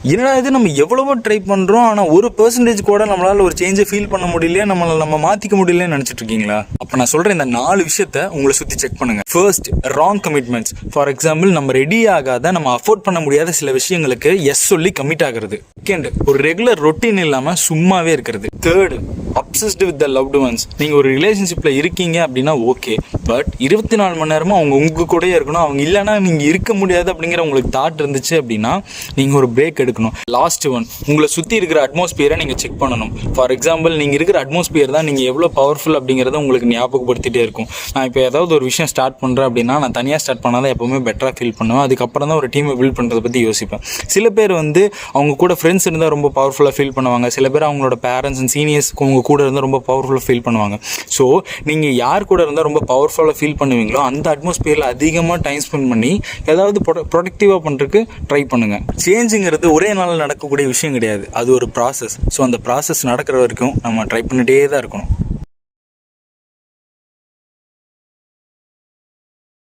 என்னடா இது நம்ம எவ்வளவோ ட்ரை பண்ணுறோம், ஆனால் 1% கூட நம்மளால் ஒரு சேஞ்சை ஃபீல் பண்ண முடியலையே, நம்ம மாற்றிக்க முடியலன்னு நினச்சிட்டு இருக்கீங்களா? அப்போ நான் சொல்கிறேன், இந்த 4 விஷயத்த உங்களை சுற்றி செக் பண்ணுங்கள். First, wrong commitments. For example, நம்ம ரெடி ஆகாத, நம்ம அஃபோர்ட் பண்ண முடியாத சில விஷயங்களுக்கு எஸ் சொல்லி கமிட் ஆகிறது. செகண்ட், ஒரு ரெகுலர் ரொட்டீன் இல்லாமல் சும்மாவே இருக்கிறது. Third, obsessed with the loved ones. நீங்கள் ஒரு ரிலேஷன்ஷிப்பில் இருக்கீங்க அப்படின்னா ஓகே, பட் 24 மணி நேரமும் அவங்க உங்கள் கூடயே இருக்கணும். அவங்க இல்லைன்னா நீங்கள் இருக்க முடியாது அப்படிங்கிற உங்களுக்கு தாட் இருந்துச்சு அப்படின்னா நீங்கள் ஒரு பிரேக் எடுக்கணும். லாஸ்ட் ஒன், உங்களை சுற்றி இருக்கிற அட்மாஸ்பியரை நீங்கள் செக் பண்ணணும். ஃபார் எக்ஸாம்பிள், நீங்கள் இருக்கிற அட்மாஸ்பியர் தான் நீங்கள் எவ்வளோ பவர்ஃபுல் அப்படிங்கிறத உங்களுக்கு ஞாபகப்படுத்திகிட்டே இருக்கும். நான் இப்போ ஏதாவது ஒரு விஷயம் ஸ்டார்ட் பண்ணுறேன் அப்படின்னா நான் தனியாக ஸ்டார்ட் பண்ணால் தான் எப்போவுமே பெட்டராக ஃபீல் பண்ணுவேன். அதுக்கப்புறம் தான் ஒரு டீமை பில்ட் பண்ணுறதை பற்றி யோசிப்பேன். சில பேர் வந்து அவங்க கூட ஃப்ரெண்ட்ஸ் இருந்தால் ரொம்ப பவர்ஃபுல்லாக ஃபீல் பண்ணுவாங்க. சில பேர் அவங்களோட பேரண்ட்ஸ் அண்ட் சீனியர்ஸ் உங்கள் கூட இருந்தால் ரொம்ப பவர்ஃபுல்லாக ஃபீல் பண்ணுவாங்க. ஸோ நீங்கள் யார் கூட இருந்தால் ரொம்ப பவர்ஃபுல்லாக ஃபீல் பண்ணுவீங்களோ அந்த அட்மாஸ்பியரில் அதிகமாக டைம் ஸ்பெண்ட் பண்ணி ஏதாவது ப்ரொடக்டிவாக பண்ணுறதுக்கு ட்ரை பண்ணுங்கள். சேஞ்சுங்கிறது ஒரே நாளில் நடக்கக்கூடிய விஷயம் கிடையாது, அது ஒரு ப்ராசஸ். ஸோ அந்த ப்ராசஸ் நடக்கிற வரைக்கும் நம்ம ட்ரை பண்ணிகிட்டே தான் இருக்கணும்.